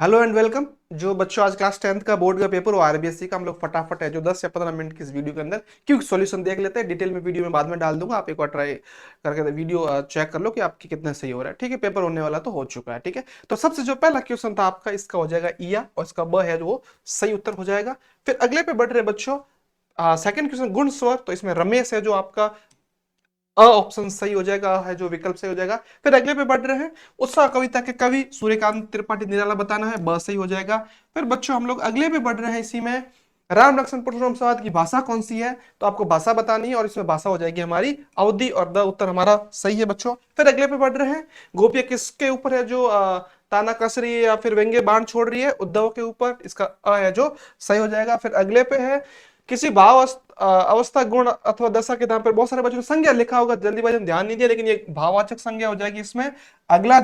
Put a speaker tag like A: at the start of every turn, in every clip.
A: Hello and welcome. जो बच्चों आज क्लास 10th का बोर्ड का पेपर हो आरबीएससी का, हम लोग फटाफट है जो 10 या 15 मिनट की इस वीडियो के अंदर क्यों सॉल्यूशन देख लेते हैं। डिटेल में वीडियो में बाद में डाल दूंगा, आप एक बार ट्राई करके वीडियो चेक कर लो कि आपकी कितना सही हो रहा है। ठीक है, पेपर होने वाला तो हो चुका है। ठीक है, तो सबसे जो पहला क्वेश्चन था आपका, इसका हो जाएगा ईया और इसका ब है जो वो सही उत्तर हो जाएगा। फिर अगले पे बढ़ रहे बच्चों, सेकंड क्वेश्चन गुण स्वर, तो इसमें रमेश है जो आपका ऑप्शन सही हो जाएगा, है जो विकल्प सही हो जाएगा। फिर अगले पे बढ़ रहे हैं, उत्साह कविता के कवि सूर्यकांत त्रिपाठी निराला बताना है, ब सही हो जाएगा। फिर बच्चों हम लोग अगले पे बढ़ रहे हैं, इसी में राम लक्ष्मण परशुराम संवाद की भाषा कौन सी है, तो आपको भाषा बतानी है और इसमें भाषा हो जाएगी हमारी अवधि, और द उत्तर हमारा सही है बच्चों। फिर अगले पे बढ़ रहे हैं, गोपियां किसके ऊपर है जो ताना कस रही है या फिर व्यंग्य बाण छोड़ रही है, उद्धव के ऊपर, इसका अ है जो सही हो जाएगा। फिर अगले पे है, किसी भाव अवस्था गुण अथवा दशा के नाम पर बहुत सारे बच्चों ने संज्ञा लिखा होगा, जल्दीबाजी में ध्यान नहीं दिया, लेकिन ये भाववाचक संज्ञा हो जाएगी इसमें। अगला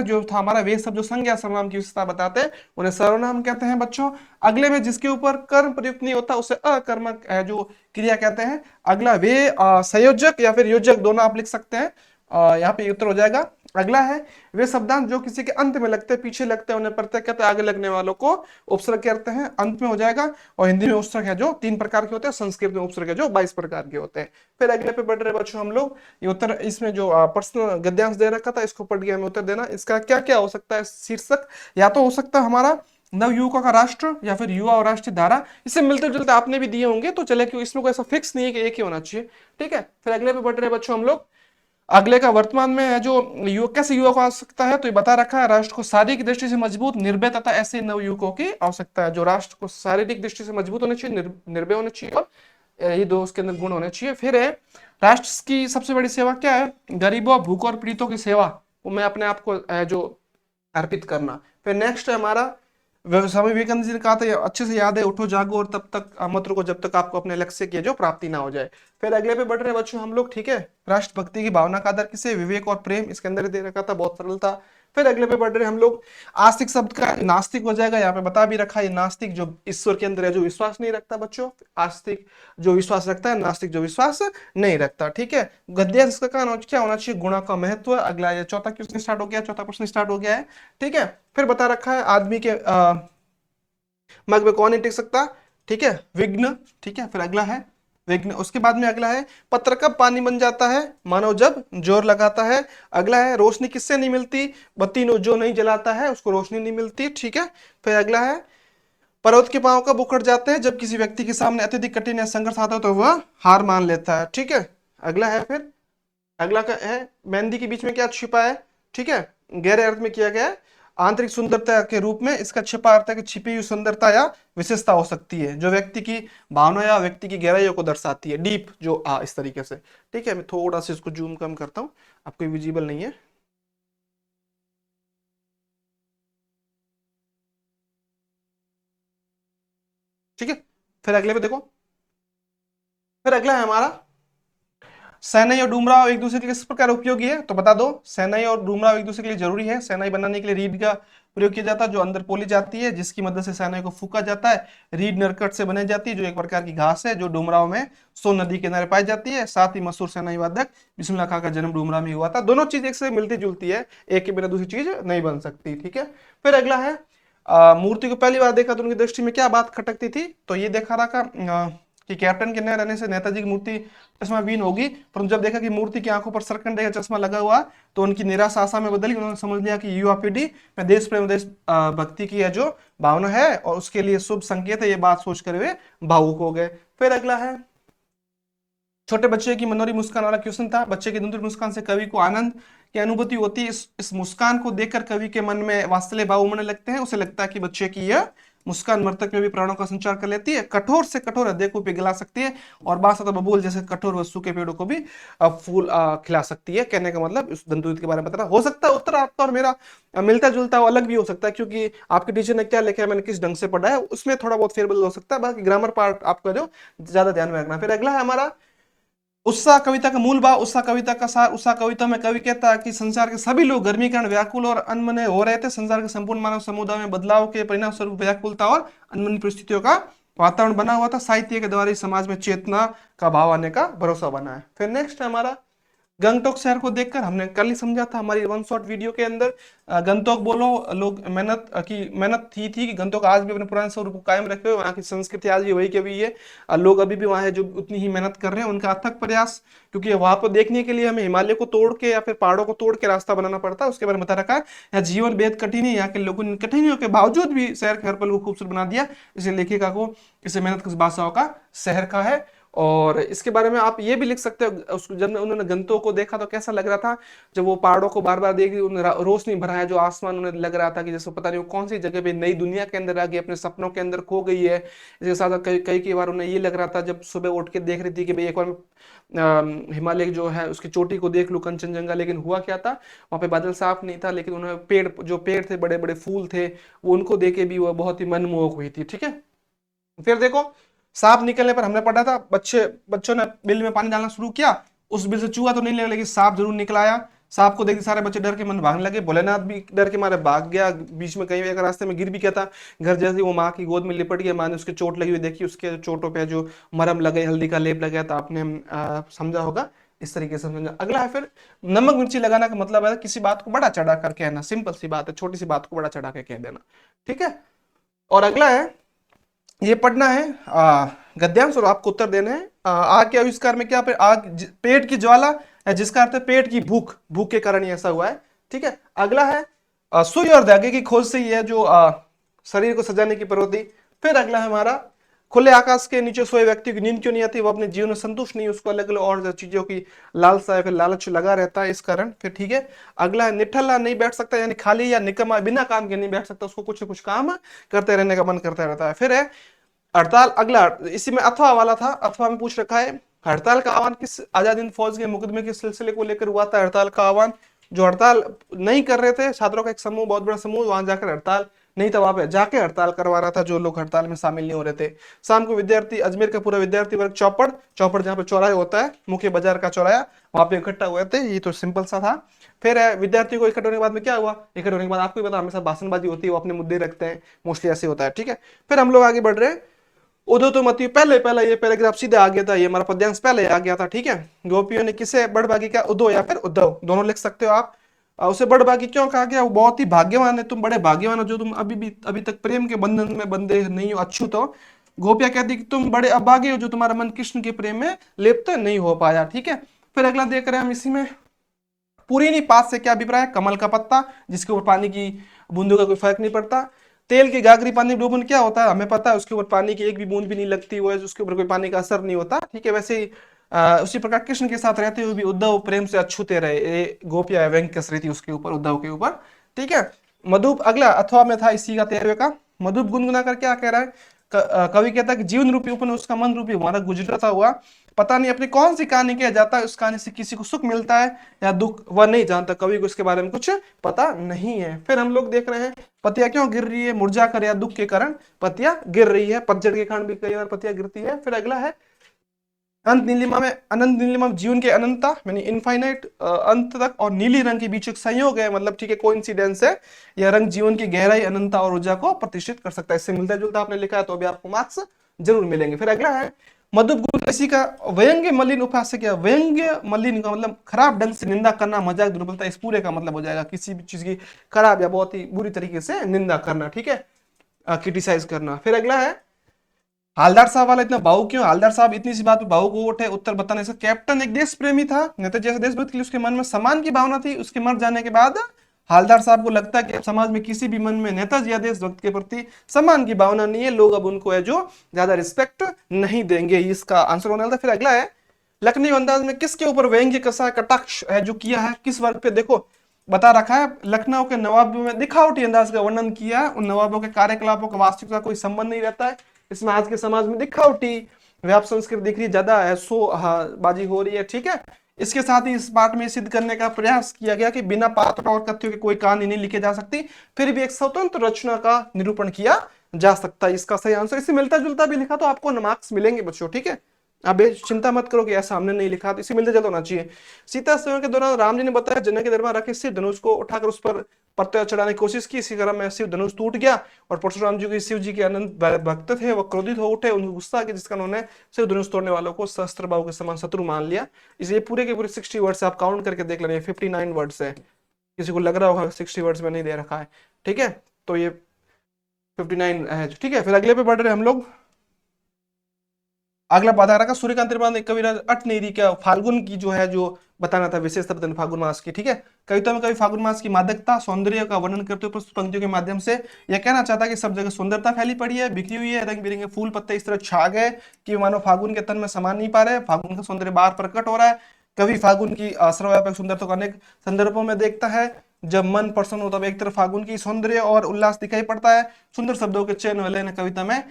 A: जो था हमारा, वे सब जो संज्ञा सर्वनाम की विशेषता बताते हैं उन्हें सर्वनाम कहते हैं बच्चों। अगले में जिसके ऊपर कर्म प्रयुक्त नहीं होता उसे अकर्मक है जो क्रिया कहते हैं। अगला वे संयोजक या फिर योजक दोनों आप लिख सकते हैं, यहाँ पे उत्तर हो जाएगा। अगला है, वे शब्दांश जो किसी के अंत में लगते हैं, पीछे लगते हैं, उन्हें प्रत्यय कहते हैं, आगे लगने वालों को उपसर्ग कहते हैं, अंत में हो जाएगा। और हिंदी में उपसर्ग है जो 3 प्रकार के होते हैं, संस्कृत में उपसर्ग है जो 22 प्रकार के होते हैं। फिर अगले पे बढ़ रहे बच्चों हम लोग, ये उत्तर इसमें जो प्रश्न गद्यांश दे रखा था इसको पढ़ के हमें उत्तर देना। इसका क्या क्या हो सकता है शीर्षक, या तो हो सकता है हमारा नव युवकों का राष्ट्र, या फिर युवा और राष्ट्रीय धारा। इससे मिलते जुलते आपने भी दिए होंगे तो चले, क्यों इसमें कोई ऐसा फिक्स नहीं है कि एक ही होना चाहिए। ठीक है, फिर अगले पे बढ़ रहे बच्चों हम लोग, अगले का वर्तमान में है जो युवक, कैसे युवक को आवश्यकता है, तो ये बता रखा है, राष्ट्र को शारीरिक दृष्टि से मजबूत निर्भय तथा ऐसे नव युवकों की आवश्यकता है जो राष्ट्र को शारीरिक दृष्टि से मजबूत होने चाहिए, निर्भय होने चाहिए, और ये दो उसके अंदर गुण होने चाहिए। फिर है, राष्ट्र की सबसे बड़ी सेवा क्या है, गरीबों भूखों और पीड़ितों की सेवा, वो मैं अपने आप को जो अर्पित करना। फिर नेक्स्ट है हमारा, स्वामी विवेकानंद जी ने कहा था, ये अच्छे से याद है, उठो जागो और तब तक मत रुको जब तक आपको अपने लक्ष्य की जो प्राप्ति ना हो जाए। फिर अगले पे बढ़ रहे बच्चों हम लोग, ठीक है, राष्ट्रभक्ति की भावना का आधार किसे, विवेक और प्रेम, इसके अंदर ही दे रखा था, बहुत सरल था। फिर अगले पे बढ़ रहे हम लोग, आस्तिक शब्द का नास्तिक हो जाएगा, यहाँ पे बता भी रखा है, नास्तिक जो ईश्वर के अंदर है जो विश्वास नहीं रखता बच्चों, आस्तिक जो विश्वास रखता है, नास्तिक जो विश्वास नहीं रखता। ठीक है, गद्यांश का क्या होना चाहिए, गुणा का महत्व। अगला ये चौथा क्वेश्चन स्टार्ट हो गया, चौथा प्रश्न स्टार्ट हो गया है। ठीक है, फिर बता रखा है, आदमी के मग में कौन नहीं टिक सकता, ठीक है, विघ्न। ठीक है, फिर अगला है विघ्न, उसके बाद में अगला है, पत्र कब पानी बन जाता है, मानव जब जोर लगाता है। अगला है, रोशनी किससे नहीं मिलती, बत्ती जो नहीं जलाता है उसको रोशनी नहीं मिलती। ठीक है, फिर अगला है, पर्वत के पांव कब उखड़ जाते हैं, जब किसी व्यक्ति के सामने अत्यधिक कठिन या संघर्ष आता है तो वह हार मान लेता है। ठीक है, अगला है, फिर अगला का है, मेहंदी के बीच में क्या छिपा है, ठीक है, गहरे अर्थ में किया गया है, आंतरिक सुंदरता के रूप में, इसका छिपा अर्थ है कि छिपी हुई सुंदरता या विशेषता हो सकती है जो व्यक्ति की भावना या व्यक्ति की गहराइयों को दर्शाती है, डीप जो इस तरीके से। ठीक है, मैं थोड़ा सा इसको जूम कम करता हूँ, आपको विजिबल नहीं है। ठीक है, फिर अगले पे देखो, फिर अगला है हमारा, शहनाई और डूमराव एक दूसरे के लिए किस प्रकार उपयोगी है, तो बता दो, शहनाई और डूमराव एक दूसरे के लिए जरूरी है। शहनाई बनाने के लिए रीड का प्रयोग किया जाता है जो अंदर पोली जाती है, जिसकी मदद से शहनाई को फूका जाता है। रीड नरकट से बनाई जाती है जो एक प्रकार की घास है, जो डूमराव में सोन नदी के किनारे पाई जाती है। साथ ही मशहूर शहनाई वादक बिस्मिल्लाह खां का जन्म डूमराव में हुआ था। दोनों चीज एक से मिलती जुलती है, एक के बिना दूसरी चीज नहीं बन सकती। ठीक है, फिर अगला है, मूर्ति को पहली बार देखा तो उनकी दृष्टि में क्या बात खटकती थी, तो ये देखा रहा कि कैप्टन के न रहने से नेताजी की मूर्ति चश्मा बीन होगी, परंतु जब देखा कि मूर्ति की आंखों पर सरकंडे का चश्मा लगा हुआ, तो उनकी निराशा आशा में बदली। उन्होंने समझ लिया कि युवा पीढ़ी में देश प्रेम, देश भक्ति की है जो भावना है और उसके लिए शुभ संकेत है, ये बात सोचकर वे भावुक हो गए। फिर अगला है, छोटे बच्चे की मनोरी मुस्कान वाला क्वेश्चन था। बच्चे की धुंधली मुस्कान से कवि को आनंद की अनुभूति होती है। इस मुस्कान को देखकर कवि के मन में वात्सल्य भाव उमड़ने लगते हैं। उसे लगता है कि बच्चे की यह मुस्कान मृतक में भी प्राणों का संचार कर लेती है, कठोर से कठोर हृदय को पिघला सकती है, और बांस अथवा बबूल जैसे कठोर वस्तु के पेड़ों को भी फूल खिला सकती है। कहने का मतलब उस दंतुरित के बारे में बताना। हो सकता है उत्तर आपका और मेरा मिलता जुलता हो, अलग भी हो सकता है, क्योंकि आपके टीचर ने क्या लिखा है, मैंने किस ढंग से पढ़ा है, उसमें थोड़ा बहुत फेरबदल हो सकता है। बाकी ग्रामर पार्ट आपका जो ज्यादा ध्यान में रखना। फिर अगला है हमारा, उत्साह कविता का मूल भाव, उत्साह कविता का सार। उत्साह कविता में कवि कहता है कि संसार के सभी लोग गर्मी के कारण व्याकुल और अनमने हो रहे थे। संसार के संपूर्ण मानव समुदाय में बदलाव के परिणाम स्वरूप व्याकुलता और अनमनी परिस्थितियों का वातावरण बना हुआ था। साहित्य के द्वारा इस समाज में चेतना का भाव आने का भरोसा बना है। फिर नेक्स्ट है हमारा, गंगटोक शहर को देखकर हमने कल ही समझा था हमारी वन शॉट वीडियो के अंदर, गंगटोक बोलो लोग मेहनत थी कि गंगटोक आज भी अपने पुराने स्वरूप को कायम रखे हुए, वहाँ की संस्कृति आज भी वही की वही है। लोग अभी भी वहाँ है जो उतनी ही मेहनत कर रहे हैं, उनका अथक प्रयास, क्योंकि वहां पर देखने के लिए हमें हिमालय को तोड़ के या फिर पहाड़ों को तोड़ के रास्ता बनाना पड़ता है, उसके बारे में बता रखा है। यहाँ जीवन बेहद कठिन है, यहाँ के लोगों ने कठिनाइयों के बावजूद भी शहर के हर पल को खूबसूरत बना दिया। इसे लेखिका को इसे मेहनत किस बादशाह का शहर का है। और इसके बारे में आप ये भी लिख सकते हो, उसको जब उन्होंने गंतों को देखा तो कैसा लग रहा था, जब वो पहाड़ों को बार बार देख रही, उन्हें रोशनी भरा है जो आसमान, उन्हें लग रहा था कि जैसे पता नहीं वो कौन सी जगह पे नई दुनिया के अंदर आ गई, अपने सपनों के अंदर खो गई है। इसके साथ कई कई बार उन्हें ये लग रहा था जब सुबह उठ के देख रही थी कि भाई एक बार हिमालय जो है उसकी चोटी को देख लूं, कंचनजंगा। लेकिन हुआ क्या था, वहां पे बादल साफ नहीं था, लेकिन उन्हें पेड़ थे, बड़े बड़े फूल थे, वो उनको देखे भी वो बहुत ही मनमोहक हुई थी। ठीक है, फिर देखो सांप निकलने पर हमने पढ़ा था, बच्चों ने बिल में पानी डालना शुरू किया, उस बिल से चूहा तो नहीं लगा लेकिन सांप जरूर निकल आया। सांप को देख के सारे बच्चे डर के मन भागने लगे, भोलेनाथ भी डर के मारे भाग गया, बीच में कहीं एक रास्ते में गिर भी गया था। घर जैसे वो माँ की गोद में लिपट गया, माँ ने उसके चोट लगी हुई देखी, उसके चोटों पे जो मरहम लगे, हल्दी का लेप लगा, तो आपने समझा होगा, इस तरीके से समझा। अगला है फिर नमक मिर्ची लगाना का मतलब है किसी बात को बड़ा चढ़ा कर कहना, सिंपल सी बात है, छोटी सी बात को बड़ा चढ़ा के कह देना। ठीक है, और अगला है ये पढ़ना है गद्यांश और आपको उत्तर देने हैं। आग के आविष्कार में क्या आग पेट की ज्वाला है, जिसका अर्थ है पेट की भूख, भूख के कारण ऐसा हुआ है। ठीक है, अगला है सुई और धागे की खोज से ही है जो शरीर को सजाने की प्रवृत्ति। फिर अगला है हमारा खुले आकाश के नीचे सोए व्यक्ति की नींद क्यों नहीं आती, वो अपने जीवन में संतुष्ट नहीं, उसको अलग अलग और चीजों की लालसा या फिर लालच लगा रहता है इस कारण। फिर ठीक है, अगला है निठल्ला नहीं बैठ सकता, यानी खाली या निकम्मा बिना काम के नहीं बैठ सकता, उसको कुछ न कुछ काम करते रहने का मन करता रहता है। फिर है हड़ताल, अगला इसी में अथवा वाला था, अथवा में पूछ रखा है हड़ताल का आह्वान किस आजाद हिंद फौज के मुकदमे के सिलसिले को लेकर हुआ था। हड़ताल का आह्वान, जो हड़ताल नहीं कर रहे थे छात्रों का एक समूह, बहुत बड़ा समूह, वहां जाकर हड़ताल नहीं था, वहां पे जाके हड़ताल करवा रहा था जो लोग हड़ताल में शामिल नहीं हो रहे थे। शाम को विद्यार्थी, अजमेर का पूरा विद्यार्थी वर्ग चौपड़ चौपड़ जहाँ पे चौराहे होता है, मुख्य बाजार का चौराहा, वहां पे इकट्ठा हुए थे। ये तो सिंपल सा था। फिर है विद्यार्थी को इकट्ठा होने के बाद में क्या हुआ, इकट्ठा होने के बाद आपको भी पता हमेशा भाषणबाजी होती है, वो अपने मुद्दे रखते हैं, मोस्टली ऐसे होता है। ठीक है, फिर हम लोग आगे बढ़ रहे हैं। उदो तो मती पहले पहले ये पैराग्राफ सीधे आ गया था, ये हमारा पद्यांश पहले आ गया था। ठीक है, गोपियों ने किसे बड़भागी क्या, उदो या फिर उद्धव दोनों लिख सकते हो आप। उसे बड़भागी क्यों कहा गया, वो बहुत ही भाग्यवान है, तुम बड़े भाग्यवान हो जो तुम अभी तक प्रेम के बंधन में बंधे नहीं हो, अछूत हो। गोपियां कहती कि तुम बड़े अभागे हो जो तुम्हारा मन कृष्ण के प्रेम में लिप्त नहीं हो पाया। ठीक है, फिर अगला देख रहे हैं हम इसी में, पुरीनी पात से क्या अभिप्राय है, कमल का पत्ता जिसके ऊपर पानी की बूंदों का कोई फर्क नहीं पड़ता। तेल की गागरी पानी डूबन क्या होता है, हमें पता है, उसके ऊपर पानी की एक भी बूंद भी नहीं लगती, वो उसके ऊपर कोई पानी का असर नहीं होता। ठीक है, वैसे ही उसी प्रकार कृष्ण के साथ रहते हुए भी उद्धव प्रेम से अछूते रहे, गोपिया व्यंग कस रही थी उसके ऊपर, उद्धव के ऊपर। ठीक है, मधुप अगला अथवा में था इसी का 13वें का, मधुप गुनगुना कर क्या कह रहा है, कवि कहता है कि जीवन रूपी उपन उसका मन रूपी हमारा गुजरता हुआ, पता नहीं अपनी कौन सी कहानी किया जाता है, उस कहानी से किसी को सुख मिलता है या दुख, वह नहीं जानता, कवि को इसके बारे में कुछ पता नहीं है। फिर हम लोग देख रहे हैं पतिया क्यों गिर रही है, मुरझा कर या दुख के कारण पतिया गिर रही है, पतझड़ के कारण भी कई बार पतिया गिरती है। फिर अगला है अनंत नीलिमा में जीवन के अनंतता यानी इनफाइनाइट अंत तक और नीली रंग के बीच एक संयोग है, मतलब ठीक है कोइंसिडेंस है, यह रंग जीवन की गहराई अनंतता और ऊर्जा को प्रतिष्ठित कर सकता है। इससे मिलता जुलता आपने लिखा है तो भी आपको मार्क्स जरूर मिलेंगे। फिर अगला है मधुप गुण इसी का व्यंग्य मलिन उपहास से क्या, व्यंग्य मलिन का मतलब खराब ढंग से निंदा करना, मजाक दुर्बलता, इस पूरे का मतलब हो जाएगा किसी भी चीज की खराब या बहुत ही बुरी तरीके से निंदा करना। ठीक है, क्रिटिसाइज करना। फिर अगला है हालदार साहब वाला इतना भावुक क्यों, हालदार साहब इतनी सी बात पे भावुक हो उठे, उत्तर बताने से कैप्टन एक देश प्रेमी था, नेता जैसे देशभक्त के लिए उसके मन में सम्मान की भावना थी, उसके मर जाने के बाद हालदार साहब को लगता है कि समाज में किसी भी मन में नेताजी या देशभक्त के प्रति सम्मान की भावना नहीं है, लोग अब उनको है जो ज्यादा रिस्पेक्ट नहीं देंगे, इसका आंसर होने वाला था। फिर अगला है लखनऊ अंदाज में किसके ऊपर व्यंग्य कसा कटाक्ष है जो किया है, किस वर्ग पे, देखो बता रखा है लखनऊ के नवाबों में दिखावटी अंदाज का वर्णन किया है, उन नवाबों के कार्यकलापों का वास्तविकता कोई संबंध नहीं रहता है, इसमें आज के समाज में दिखावटी व्याप संस्कृति दिख रही ज्यादा है, सो बाजी हो रही है। ठीक है, इसके साथ ही इस पाठ में सिद्ध करने का प्रयास किया गया कि बिना पात्र और कथ्यों की कोई कहानी नहीं लिखी जा सकती, फिर भी एक स्वतंत्र रचना का निरूपण किया जा सकता है, इसका सही आंसर इससे मिलता जुलता भी लिखा तो आपको मार्क्स मिलेंगे बच्चों। ठीक है, आप चिंता मत करो कि ऐसा हमने नहीं लिखा, तो इसे मिलते जुलते होना चाहिए। सीता स्वयं के दौरान राम जी ने बताया जनक के दरबार रखे शिव धनुष को उठाकर उस पर प्रत्यय चढ़ाने की कोशिश की, इसी क्रम में शिव धनुष टूट गया और परशुराम जी के शिव जी के अनंत भक्त थे, वो क्रोधित हो उठे, उनको गुस्सा आ गया, जिसका उन्होंने शिव धनुष तोड़ने वालों को सहस्त्र बाहु के समान शत्रु मान लिया। इसलिए पूरे के पूरे 60 वर्ड से आप काउंट करके देख लेंगे, 59 वर्ड्स है। किसी को लग रहा होगा 60 वर्ड्स में नहीं दे रखा है, ठीक है, तो ये 59 है, ठीक है। फिर अगले पे बढ़ रहे हम लोग। अगला बाधा रखा सूर्यकांत त्रिपाठी कविराज अट नहीं रही क्या, फाल्गुन की जो है जो बताना था विशेषता बताना फाल्गुन मास की, ठीक है। कविता में कवि फाल्गुन मास की मादकता सौंदर्य का वर्णन करते हुए पंक्तियों के माध्यम से यह कहना चाहता है कि सब जगह सुंदरता फैली पड़ी है, बिखरी हुई है, रंग बिरंगे फूल पत्ते इस तरह छा गए कि मानो फाल्गुन के तन में समा नहीं पा रहे, फाल्गुन का सौंदर्य बाहर प्रकट हो रहा है। कवि फाल्गुन की सर्वव्यापक सुंदरता को अनेक संदर्भों में देखता है। जब मन प्रसन्न होता है एक तरफ फाल्गुन की सौंदर्य और उल्लास दिखाई पड़ता है। सुंदर शब्दों के चयन वाले ने कविता में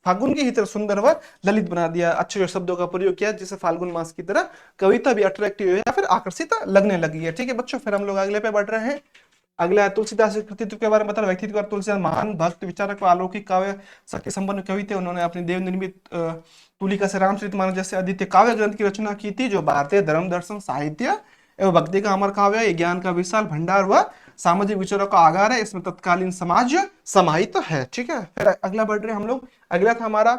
A: फाल्गुन की ही तरह सुंदर व ललित बना दिया, अच्छे शब्दों का प्रयोग किया जिससे फाल्गुन मास की तरह कविता भी अट्रैक्टिव है या फिर आकर्षित लगने लगी है, ठीक है बच्चों। फिर हम लोग अगले पे बढ़ रहे हैं। अगला तुलसीदास के कृतित्व के बारे में बता रहा, व्यक्तित्व का तुलसीदास महान भक्त विचारक व अलौकिक काव्य शक्ति संपन्न कवि थे। उन्होंने अपनी देव निर्मित तुलिका से रामचरितमानस जैसे अद्वितीय काव्य ग्रंथ की रचना की थी, जो भारतीय धर्म दर्शन साहित्य एवं भक्ति का अमर काव्य है, ज्ञान का विशाल भंडार व सामाजिक विचारों का आगार है, इसमें तत्कालीन समाज समाहित है, ठीक है। फिर अगला बढ़ रहे हम लोग। अगला था हमारा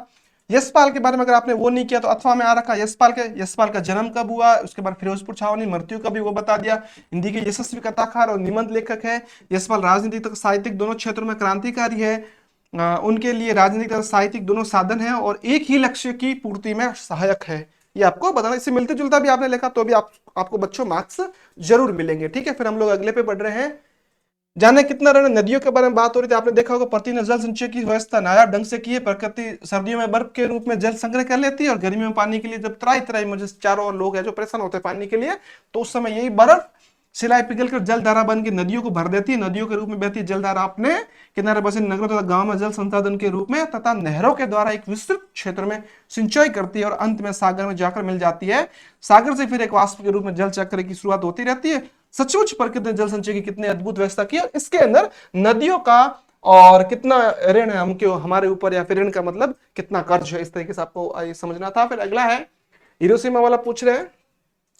A: यशपाल के बारे में, अगर आपने वो नहीं किया तो अथवा में आ रखा यशपाल का जन्म कब हुआ, उसके बाद फिरोजपुर छावनी मृत्यु का भी वो बता दिया। हिंदी के यशस्वी कथाकार और निबंध लेखक है। यशपाल राजनीतिक तथा साहित्यिक दोनों क्षेत्रों में क्रांतिकारी है। उनके लिए राजनीतिक तथा साहित्यिक दोनों साधन है और एक ही लक्ष्य की पूर्ति में सहायक है, ये आपको बताना। इससे मिलते जुलता भी आपने लिखा तो भी आपको बच्चों मार्क्स जरूर मिलेंगे, ठीक है। फिर हम लोग अगले पे बढ़ रहे हैं। जाने कितना रहना, नदियों के बारे में बात हो रही थी, आपने देखा होगा प्रतिदिन जल संचय की व्यवस्था नायाब ढंग से की है। प्रकृति सर्दियों में बर्फ के रूप में जल संग्रह कर लेती है और गर्मियों में पानी के लिए जब त्राई त्राई मुझे चारों ओर लोग हैं जो परेशान होते हैं पानी के लिए, तो उस समय यही बर्फ सिलाई पिघल कर जल धारा बन के नदियों को भर देती है। नदियों के रूप में बहती जल धारा अपने किनारे बसे नगरों तथा गांव में जल संसाधन के रूप में तथा नहरों के द्वारा एक विस्तृत क्षेत्र में सिंचाई करती है और अंत में सागर में जाकर मिल जाती है। सागर से फिर एक वाष्प के रूप में जल चक्र की शुरुआत होती रहती है। सचमुच प्रकृति ने जल संचय की कितनी अद्भुत व्यवस्था की है, इसके अंदर नदियों का और कितना ऋण है हम क्यों हमारे ऊपर, या फिर ऋण का मतलब कितना कर्ज है, इस तरीके से आपको समझना था। फिर अगला है हिरोशिमा वाला पूछ रहे हैं।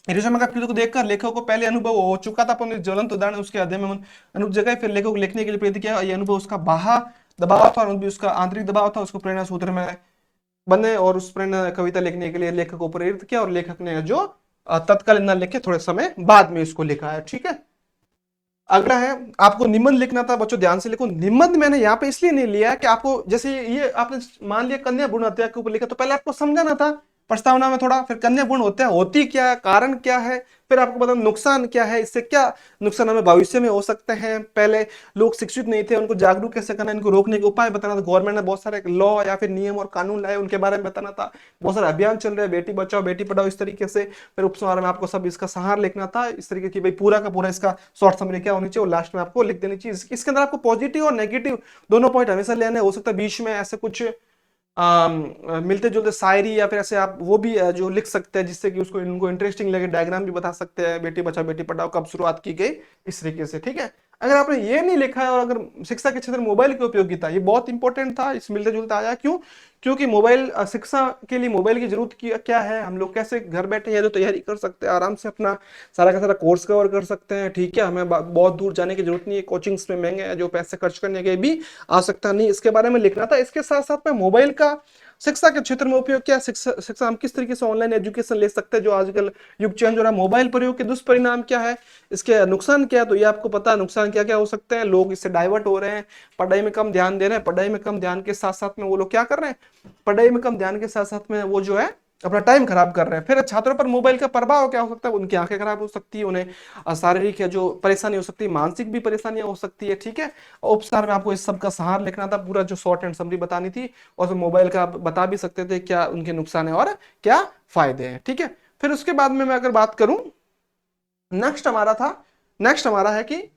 A: हिरोशिमा का युद्ध को देखकर लेखक को पहले अनुभव हो चुका था, पर ज्वलंत उदाहरण उसके अध्ययन में अनुभव जगह फिर लेखक को लिखने के लिए प्रेरित किया। ये अनुभव उसका बाह्य दबाव था और उसका आंतरिक दबाव था, उसको प्रेरणा सूत्र में बने और उस प्रेरणा कविता लिखने के लिए लेखक को प्रेरित किया और लेखक ने जो तत्काल न लिखे थोड़े समय बाद में इसको लिखा है, ठीक है। अगला है आपको निबंध लिखना था बच्चों, ध्यान से लिखो। निबंध मैंने यहाँ पे इसलिए नहीं लिया कि आपको जैसे ये आपने मान लिया कन्या भ्रूण हत्या के ऊपर लिखा तो पहले आपको समझाना था प्रस्तावना में थोड़ा, फिर कन्या भ्रूण हत्या होती क्या है, कारण क्या है, फिर आपको पता नुकसान क्या है, इससे क्या नुकसान हमें भविष्य में हो सकते हैं। पहले लोग शिक्षित नहीं थे, उनको जागरूक कैसे करना, इनको रोकने के उपाय बताना था। गवर्नमेंट ने बहुत सारे लॉ या फिर नियम और कानून लाए, उनके बारे में बताना था। बहुत सारे अभियान चल रहे हैं, बेटी बचाओ बेटी पढ़ाओ इस तरीके से। फिर उपसंहार में आपको सब इसका संहार लिखना था इस तरीके की, भाई पूरा का पूरा इसका शॉर्ट समरी क्या होनी चाहिए और लास्ट में आपको लिख देनी चाहिए। इसके अंदर आपको पॉजिटिव और नेगेटिव दोनों पॉइंट हमेशा लेने, हो सकता है बीच में ऐसे कुछ मिलते जुलते शायरी या फिर ऐसे आप वो भी जो लिख सकते हैं जिससे कि उसको इनको इंटरेस्टिंग लगे। डायग्राम भी बता सकते हैं, बेटी बचाओ बेटी पढ़ाओ कब शुरुआत की गई, इस तरीके से, ठीक है। अगर आपने ये नहीं लिखा है और अगर शिक्षा के क्षेत्र में मोबाइल की उपयोगिता, ये बहुत इंपॉर्टेंट था, इस मिलते जुलते आया क्यों, क्योंकि मोबाइल शिक्षा के लिए मोबाइल की जरूरत क्या है, हम लोग कैसे घर बैठे ये तो तैयारी कर सकते हैं, आराम से अपना सारा का सारा कोर्स कवर कर सकते हैं, ठीक है। हमें बहुत दूर जाने की जरूरत नहीं है, कोचिंग्स में महंगे हैं जो पैसे खर्च करने के भी आ सकता नहीं, इसके बारे में लिखना था। इसके साथ साथ में मोबाइल का शिक्षा के क्षेत्र में उपयोग क्या, शिक्षा हम किस तरीके से ऑनलाइन एजुकेशन ले सकते हैं जो आजकल युग चेंज हो रहा है। मोबाइल प्रयोग के दुष्परिणाम क्या है, इसके नुकसान क्या है, तो ये आपको पता है नुकसान क्या क्या हो सकते हैं। लोग इससे डाइवर्ट हो रहे हैं, पढ़ाई में कम ध्यान दे रहे हैं, पढ़ाई में कम ध्यान के साथ साथ में वो लोग क्या कर रहे हैं, पढ़ाई में कम ध्यान के साथ साथ में वो जो है अपना टाइम खराब कर रहे हैं। फिर छात्रों पर मोबाइल का प्रभाव क्या हो सकता है, उनकी आंखें खराब हो सकती है, उन्हें शारीरिक या जो परेशानी हो सकती है, मानसिक भी परेशानियां हो सकती है, ठीक है। उपसार में आपको इस सब का सहार लिखना था, पूरा जो शॉर्ट एंड समरी बतानी थी, और फिर मोबाइल का आप बता भी सकते थे क्या उनके नुकसान है और क्या फायदे हैं, ठीक है। फिर उसके बाद में मैं अगर बात करूं, नेक्स्ट हमारा है कि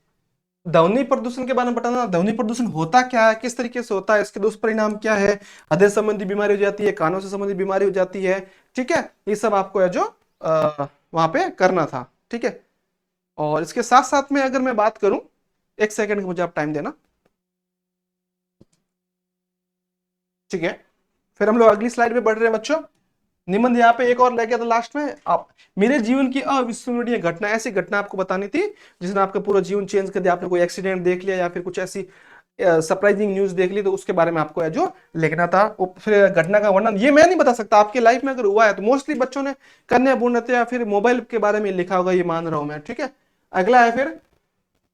A: ध्वनि प्रदूषण के बारे में बताना। ध्वनि प्रदूषण होता क्या है, किस तरीके से होता है, इसके दुष्परिणाम क्या है, हृदय संबंधी बीमारी हो जाती है, कानों से संबंधी बीमारी हो जाती है, ठीक है। ये सब आपको है जो वहां पे करना था, ठीक है। और इसके साथ साथ में अगर मैं बात करूं, एक सेकंड मुझे आप टाइम देना, ठीक है। फिर हम लोग अगली स्लाइड पे बढ़ रहे हैं बच्चों। निबंध यहाँ पे एक और लेके आता लास्ट में, आप मेरे जीवन की अविस्मरणीय घटना, ऐसी घटना आपको बतानी थी जिसने आपका पूरा जीवन चेंज कर दिया। आपने कोई एक्सीडेंट देख लिया या फिर कुछ ऐसी सरप्राइजिंग न्यूज देख ली, तो उसके बारे में आपको है जो लिखना था। फिर घटना का वर्णन ये मैं नहीं बता सकता, आपकी लाइफ में अगर हुआ है तो मोस्टली बच्चों ने कन्या भ्रूण हत्या या फिर मोबाइल के बारे में लिखा होगा, ये मान रहा हूं मैं, ठीक है। अगला है फिर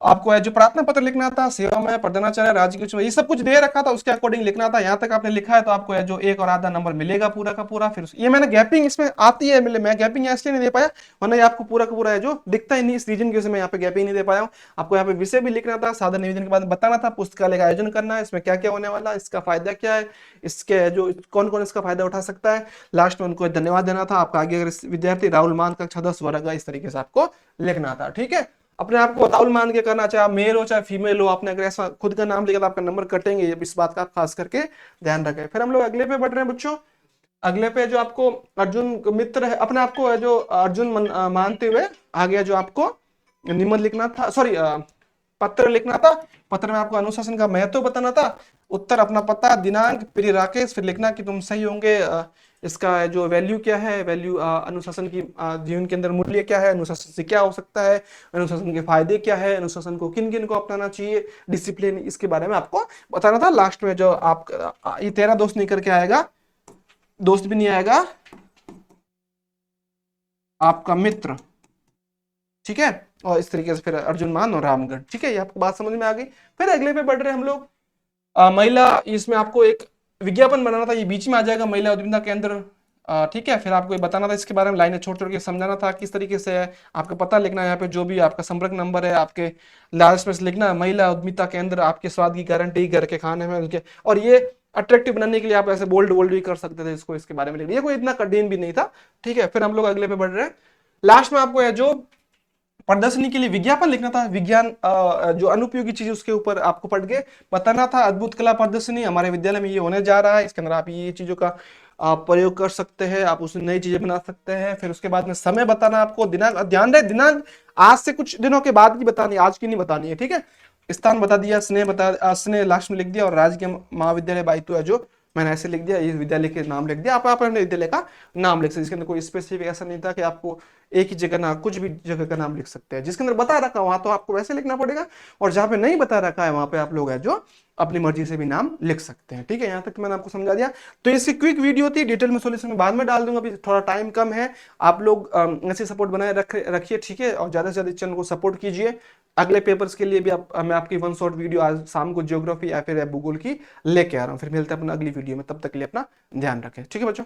A: आपको है जो प्रार्थना पत्र लिखना था, सेवा में प्रधानाचार्य राज्य के ये सब कुछ दे रखा था, उसके अकॉर्डिंग लिखना था। यहाँ तक आपने लिखा है तो आपको है जो 1 और आधा नंबर मिलेगा पूरा का पूरा। फिर ये मैंने गैपिंग इसमें आती है, मैं गैपिंग इसलिए नहीं दे पाया, वरना ये आपको पूरा का पूरा है जो दिखता ही नहीं, इस रीजन की वजह से मैं यहाँ पे गैपिंग नहीं दे पाया हूँ। आपको यहाँ पे विषय भी लिखना था, साधन निवेदन के बाद बताना था, पुस्तकालय का आयोजन करना है, इसमें क्या क्या होने वाला है, इसका फायदा क्या है, इसके जो कौन कौन इसका फायदा उठा सकता है। लास्ट में उनको धन्यवाद देना था। आपका आगे अगर विद्यार्थी राहुल मान कक्षा 10 वर्ग, इस तरीके से आपको लिखना था, ठीक है। अपने आप को राहुल मान के करना, चाहे आप मेल हो चाहे फीमेल हो। आपने अगर ऐसा खुद का नाम लिखा तो आपका नंबर कटेंगे, इस बात का आप खास करके ध्यान रखें। फिर हम लोग अगले पे बढ़ रहे हैं बच्चों। अगले पे जो आपको अर्जुन मित्र है, अपने आप को है जो अर्जुन मानते हुए आगे जो आपको निबंध लिखना था, सॉरी पत्र लिखना था। पत्र में आपको अनुशासन का महत्व बताना था। उत्तर अपना पता, दिनांक, प्रिय राकेश, फिर लिखना कि तुम सही होंगे। इसका जो वैल्यू क्या है, वैल्यू अनुशासन की जीवन के अंदर मूल्य क्या है, अनुशासन से क्या हो सकता है, अनुशासन के फायदे क्या है, अनुशासन को किन किन को अपनाना चाहिए, डिसिप्लिन, इसके बारे में आपको बताना था। लास्ट में जो आप ये तेरा दोस्त नहीं करके आएगा, दोस्त भी नहीं आएगा, आपका मित्र, ठीक है। और इस तरीके से फिर अर्जुन मान और रामगढ़, ठीक है। ये आपको बात समझ में आ गई। फिर अगले पे बढ़ रहे हैं हम लोग। महिला, इसमें आपको एक विज्ञापन बनाना था, ये बीच में आ जाएगा, महिला उद्यमिता केंद्र, ठीक है। फिर आपको ये बताना था इसके बारे में, लाइनें छोड़ छोड़ के समझाना था किस तरीके से है। आपका पता लिखना है यहाँ पे, जो भी आपका संपर्क नंबर है, आपके लास्ट में लिखना है महिला उद्यमिता केंद्र, आपके स्वाद की गारंटी, घर के खाने में उनके। और ये अट्रैक्टिव बनाने के लिए आप ऐसे बोल्ड बोल्ड भी कर सकते थे इसको, इसके बारे में लिखना, ये कोई इतना कठिन भी नहीं था, ठीक है। फिर हम लोग अगले पे बढ़ रहे हैं। लास्ट में आपको है जो प्रदर्शनी के लिए विज्ञापन लिखना था, विज्ञान जो अनुपयोगी चीज उसके ऊपर आपको पढ़ के बताना था। अद्भुत कला प्रदर्शनी हमारे विद्यालय में ये होने जा रहा है, इसके अंदर आप ये चीजों का आप प्रयोग कर सकते हैं, आप उसमें नई चीजें बना सकते हैं। फिर उसके बाद में समय बताना आपको, दिनांक ध्यान रहे, दिनांक आज से कुछ दिनों के बाद की बतानी है, आज की नहीं बतानी है, ठीक है। स्थान बता दिया, स्नेह बता, स्नेह लास्ट में लिख दिया, और राजकीय महाविद्यालय बाइतू है जो मैंने ऐसे लिख दिया, इस विद्यालय के नाम लिख दिया। आप अपने विद्यालय का नाम लिख सकते, इसके अंदर कोई स्पेसिफिक ऐसा नहीं था कि आपको एक ही जगह ना, कुछ भी जगह का नाम लिख सकते हैं। जिसके अंदर बता रखा वहां तो आपको वैसे लिखना पड़ेगा, और जहां पे नहीं बता रखा है वहां पे आप लोग है जो अपनी मर्जी से भी नाम लिख सकते हैं, ठीक है। यहाँ तक मैंने आपको समझा दिया। तो इसकी क्विक वीडियो थी, डिटेल में सोल्यूशन में बाद में डाल दूंगा, अभी थोड़ा टाइम कम है। आप लोग ऐसे सपोर्ट बनाए रखिए, ठीक है, और ज्यादा से ज्यादा चैनल को सपोर्ट कीजिए। अगले पेपर्स के लिए भी मैं आपकी वन शॉट वीडियो आज शाम को ज्योग्राफी या फिर भूगोल की लेके आ रहा हूँ। फिर मिलते हैं अपना अगली वीडियो में, तब तक के लिए अपना ध्यान रखें, ठीक है बच्चों।